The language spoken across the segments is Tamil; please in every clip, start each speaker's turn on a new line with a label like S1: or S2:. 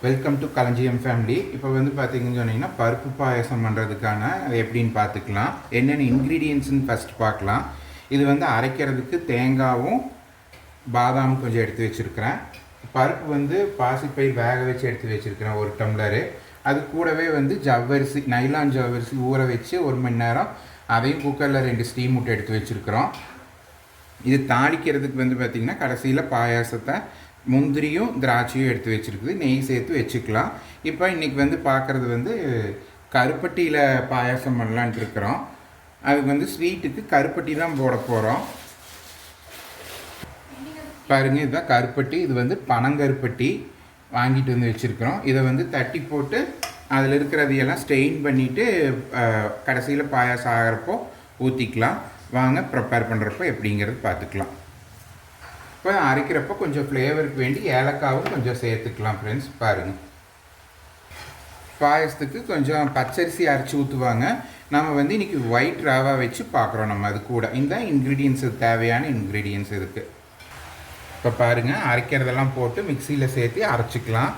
S1: வெல்கம் டு களஞ்சியம் ஃபேமிலி. இப்போ வந்து பார்த்தீங்கன்னு சொன்னீங்கன்னா பருப்பு பாயசம் பண்ணுறதுக்கான எப்படின்னு பார்த்துக்கலாம். என்னென்ன இன்க்ரீடியன்ட்ஸ்னு ஃபஸ்ட் பார்க்கலாம். இது வந்து அரைக்கிறதுக்கு தேங்காயும் பாதாமும் கொஞ்சம் எடுத்து வச்சுருக்கிறேன். பருப்பு வந்து பாசிப்பயிர் வேக வச்சு எடுத்து வச்சுருக்கிறேன் 1 டம்ளரு. அது கூடவே வந்து ஜவ்வரிசி, நைலான் ஜவ்வரிசி ஊற வச்சு 1 மணி நேரம் அதையும் குக்கரில் 2 ஸ்டீம் விட்டு எடுத்து வச்சுருக்கிறோம். இது தாளிக்கிறதுக்கு வந்து பார்த்திங்கன்னா கடைசியில் பாயாசத்தை முந்திரியும் திராட்சையும் எடுத்து வச்சுருக்குது, நெய் சேர்த்து வச்சுக்கலாம். இப்போ இன்றைக்கி வந்து பார்க்குறது வந்து கருப்பட்டியில் பாயாசம் பண்ணலான்ட்டு இருக்கிறோம். அதுக்கு வந்து ஸ்வீட்டுக்கு கருப்பட்டி தான் போட போகிறோம். பாருங்கள், இதுதான் கருப்பட்டி. இது வந்து பனங்கருப்பட்டி வாங்கிட்டு வந்து வச்சுருக்கிறோம். இதை வந்து தட்டி போட்டு அதில் இருக்கிறதையெல்லாம் ஸ்டெயின் பண்ணிவிட்டு கடைசியில் பாயாசம் ஆகிறப்போ ஊற்றிக்கலாம். வாங்க ப்ரிப்பேர் பண்ணுறப்போ எப்படிங்கிறது பார்த்துக்கலாம். இப்போ அரைக்கிறப்போ கொஞ்சம் ஃப்ளேவருக்கு வேண்டி ஏலக்காவும் கொஞ்சம் சேர்த்துக்கலாம் ஃப்ரெண்ட்ஸ். பாருங்கள், பாயசத்துக்கு கொஞ்சம் பச்சரிசி அரைச்சி ஊற்றுவாங்க. நம்ம வந்து இன்றைக்கி ஒயிட் ரவா வச்சு பார்க்குறோம். நம்ம அது கூட இந்த இன்க்ரீடியன்ஸ், தேவையான இன்க்ரீடியன்ஸ் இருக்குது. இப்போ பாருங்கள், அரைக்கிறதெல்லாம் போட்டு மிக்சியில் சேர்த்து அரைச்சிக்கலாம்.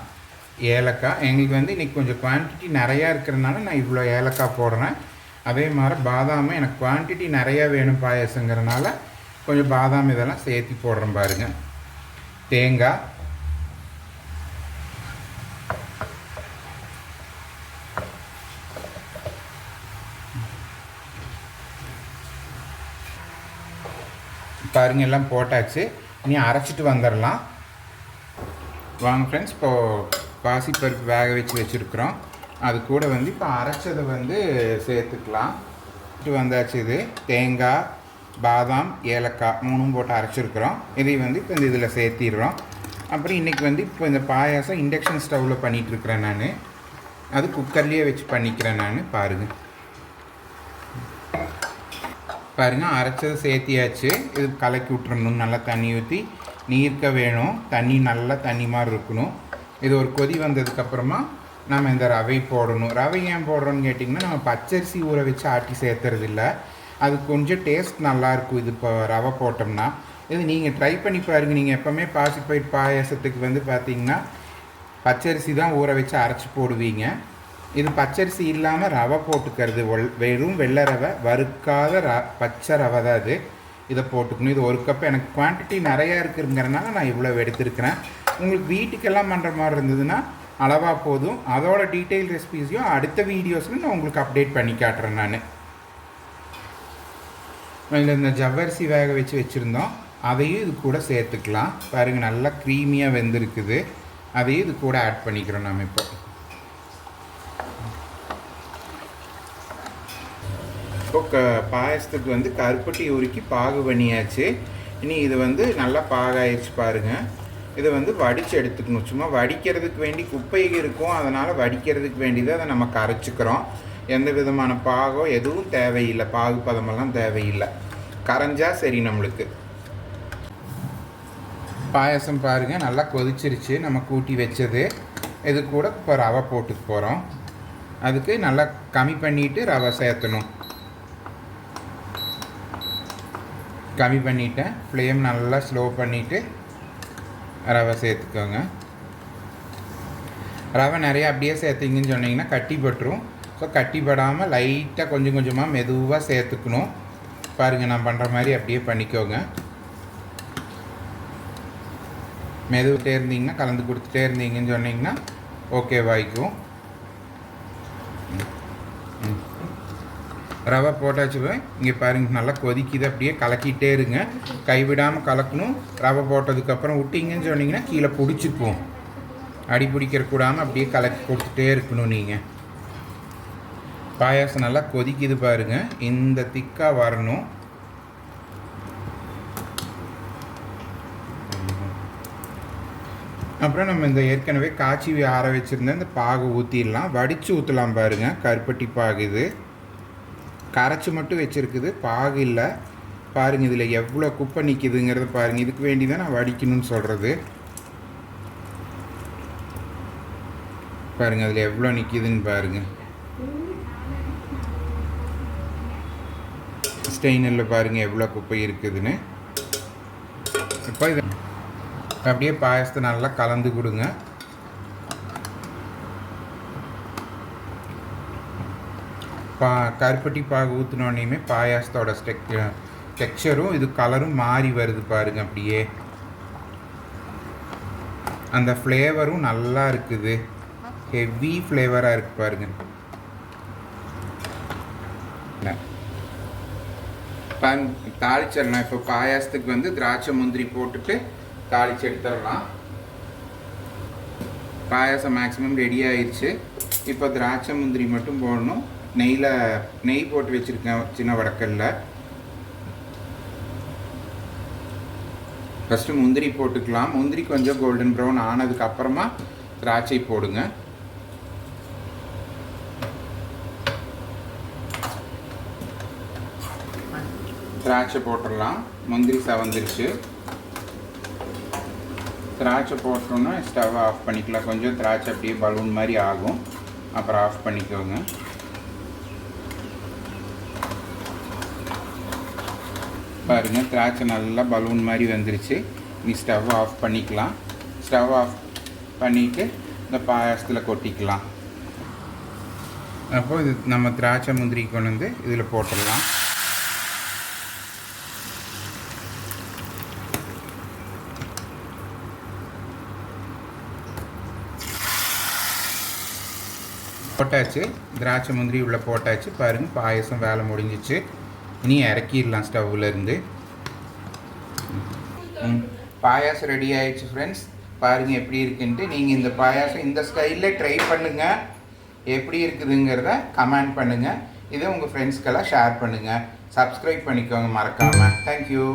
S1: ஏலக்காய் எங்களுக்கு வந்து இன்றைக்கி கொஞ்சம் குவான்டிட்டி நிறையா இருக்கிறதுனால நான் இவ்வளோ ஏலக்காய் போடுறேன். அதே மாதிரி பாதாமும் எனக்கு குவான்டிட்டி நிறையா வேணும் பாயசங்கிறனால கொஞ்சம் பாதாம் இதெல்லாம் சேர்த்து போடுறோம். பாருங்கள், தேங்காய், பாருங்கள் எல்லாம் போட்டாச்சு. இனி அரைச்சிட்டு வந்துடலாம். வாங்க ஃப்ரெண்ட்ஸ், இப்போது பாசிப்பருப்பு வேக வச்சுருக்குறோம். அது கூட வந்து இப்போ அரைச்சதை வந்து சேர்த்துக்கலாம். வந்தாச்சு. இது தேங்காய், பாதாம், ஏலக்காய் 3 போட்டு அரைச்சிருக்கிறோம். இதை வந்து இப்போ இந்த இதில் சேர்த்திடுறோம். அப்புறம் இன்றைக்கி வந்து இப்போ இந்த பாயாசம் இண்டக்ஷன் ஸ்டவ்வில் பண்ணிகிட்ருக்கிறேன் நான். அது குக்கர்லேயே வச்சு பண்ணிக்கிறேன் நான். பாருங்கள் அரைச்சதை சேர்த்தியாச்சு. இது கலக்கி விட்டுறணும். நல்லா தண்ணி ஊற்றி, நீர்க்க வேணும். தண்ணி நல்லா தண்ணி மாதிரி இருக்கணும். இது ஒரு கொதி வந்ததுக்கப்புறமா நம்ம இந்த ரவை போடணும். ரவை ஏன் போடுறோன்னு கேட்டிங்கன்னா, நம்ம பச்சரிசி ஊற வச்சு ஆட்டி சேர்த்துறது இல்லை. அது கொஞ்சம் டேஸ்ட் நல்லாயிருக்கும் இது இப்போ ரவை போட்டோம்னா. இது நீங்கள் ட்ரை பண்ணி பாருங்கள். நீங்கள் எப்போவுமே பாசிப்பயிர் பாயசத்துக்கு வந்து பார்த்திங்கன்னா பச்சரிசி தான் ஊற வச்சு அரைச்சி போடுவீங்க. இது பச்சரிசி இல்லாமல் ரவை போட்டுக்கிறது. வெறும் வெள்ளை ரவை, வறுக்காத பச்சை ரவை தான் இது. இதை போட்டுக்கணும். இது 1 கப். எனக்கு குவான்டிட்டி நிறையா இருக்குங்கிறனால நான் இவ்வளோ எடுத்துருக்கிறேன். உங்களுக்கு வீட்டுக்கெல்லாம் பண்ணுற மாதிரி இருந்ததுன்னா அளவாக போதும். அதோட டீட்டெயில் ரெசிபீஸையும் அடுத்த வீடியோஸில் நான் உங்களுக்கு அப்டேட் பண்ணி காட்டுறேன் நான். இதில் இந்த ஜவ்வரிசி வேக வச்சுருந்தோம், அதையும் இது கூட சேர்த்துக்கலாம். பாருங்கள், நல்லா க்ரீமியாக வெந்திருக்குது. அதையும் இது கூட ஆட் பண்ணிக்கிறோம் நம்ம. இப்போ பாயசத்துக்கு வந்து கருப்பட்டி உருக்கி பாகு பண்ணியாச்சு. இனி இது வந்து நல்லா பாகாயிடுச்சு. பாருங்கள், இதை வந்து வடித்து எடுத்துக்கணும். சும்மா வடிக்கிறதுக்கு வேண்டி குப்பை இருக்கும், அதனால் வடிக்கிறதுக்கு வேண்டியதை அதை நம்ம கரைச்சிக்கிறோம். எந்த விதமான பாகோ எதுவும் தேவையில்லை, பாகு பதமெல்லாம் தேவையில்லை. கரைஞ்சால் சரி நம்மளுக்கு. பாயசம் பாருங்கள் நல்லா கொதிச்சிருச்சு. நம்ம கூட்டி வச்சது இது கூட இப்போ ரவை போட்டுக்கு போகிறோம். அதுக்கு நல்லா கம்மி பண்ணிவிட்டு ரவை சேர்த்தணும். கம்மி பண்ணிவிட்டேன். ஃப்ளேம் நல்லா ஸ்லோ பண்ணிவிட்டு ரவை சேர்த்துக்கோங்க. ரவை நிறையா அப்படியே சேர்த்திங்கன்னு சொன்னிங்கன்னா கட்டி பட்டுரும். ஸோ கட்டி படாமல் லைட்டாக கொஞ்சம் கொஞ்சமாக மெதுவாக சேர்த்துக்கணும். பாருங்கள், நான் பண்ணுற மாதிரி அப்படியே பண்ணிக்கோங்க. மெதுவிட்டே இருந்தீங்கன்னா, கலந்து கொடுத்துட்டே இருந்தீங்கன்னு சொன்னிங்கன்னா ஓகேவாய்க்கும். ரவை போட்டாச்சு. இங்கே பாருங்கள் நல்லா கொதிக்குது. அப்படியே கலக்கிட்டே இருங்க, கைவிடாமல் கலக்கணும். ரவை போட்டதுக்கப்புறம் விட்டிங்கன்னு சொன்னிங்கன்னா கீழே பிடிச்சிப்போம். அடி பிடிக்கிற கூடாமல் அப்படியே கலக்கி கொடுத்துட்டே இருக்கணும். நீங்கள் பாயாசம் நல்லா கொதிக்குது பாருங்கள், இந்த திக்காக வரணும். அப்புறம் நம்ம இந்த ஏற்கனவே காய்ச்சி ஆற வச்சுருந்த இந்த பாகு ஊற்றிடலாம். வடித்து ஊற்றலாம். பாருங்கள், கருப்பட்டி பாகு இது கரைச்சி மட்டும் வச்சுருக்குது, பாகு இல்லை. பாருங்கள், இதில் எவ்வளோ குப்பை நிற்கிதுங்கிறத பாருங்கள். இதுக்கு வேண்டி தான் நான் வடிக்கணும்னு சொல்கிறது. பாருங்கள், அதில் எவ்வளோ நிற்கிதுன்னு பாருங்கள். ஸ்டெயினில் பாருங்கள் எவ்வளோ குப்பை இருக்குதுன்னு. இப்போ இதை அப்படியே பாயசத்தை நல்லா கலந்து கொடுங்க. கருப்பட்டி பாகு ஊற்றினோடனேயுமே பாயாசத்தோட டெக்ஸ்சரும் இது கலரும் மாறி வருது பாருங்கள். அப்படியே அந்த ஃப்ளேவரும் நல்லா இருக்குது. ஹெவி ஃப்ளேவராக இருக்குது பாருங்கள். தாளிச்சிடலாம். இப்போ பாயாசத்துக்கு வந்து திராட்சை முந்திரி போட்டுட்டு தாளித்து எடுத்துடலாம். பாயாசம் மேக்ஸிமம் ரெடி ஆயிடுச்சு. இப்போ திராட்சை முந்திரி மட்டும் போடணும். நெய் போட்டு வச்சுருக்கேன் சின்ன வடக்கல்ல. ஃபஸ்ட்டு முந்திரி போட்டுக்கலாம். முந்திரி கொஞ்சம் கோல்டன் ப்ரௌன் ஆனதுக்கு அப்புறமா திராட்சை போடுங்க. திராட்சை போட்டுடலாம். முந்திரி சவந்துருச்சு. திராட்சை போட்டோன்னா ஸ்டவ் ஆஃப் பண்ணிக்கலாம். கொஞ்சம் திராட்சை அப்படியே பலூன் மாதிரி ஆகும், அப்புறம் ஆஃப் பண்ணிக்கோங்க. பாருங்கள், திராட்சை நல்லா பலூன் மாதிரி வந்துருச்சு. நீ ஸ்டவ் ஆஃப் பண்ணிக்கலாம். ஸ்டவ் ஆஃப் பண்ணிவிட்டு இந்த பாயாசத்தில் கொட்டிக்கலாம். அப்போது இது நம்ம திராட்சை முந்திரி கொண்டு வந்து இதில் போட்டுடலாம். போட்டாச்சு. திராட்சை முந்திரி உள்ளே போட்டாச்சு. பாருங்கள், பாயசம் வேலை முடிஞ்சிச்சு. இனி இறக்கிடலாம் ஸ்டவ்லேருந்து. பாயாசம் ரெடி ஆகிடுச்சு ஃப்ரெண்ட்ஸ். பாருங்கள் எப்படி இருக்குன்ட்டு. நீங்கள் இந்த பாயாசம் இந்த ஸ்டைலில் ட்ரை பண்ணுங்கள். எப்படி இருக்குதுங்கிறத கமெண்ட் பண்ணுங்கள். இதை உங்கள் ஃப்ரெண்ட்ஸ்க்கெல்லாம் ஷேர் பண்ணுங்கள். சப்ஸ்கிரைப் பண்ணிக்கோங்க மறக்காமல். தேங்க்யூ.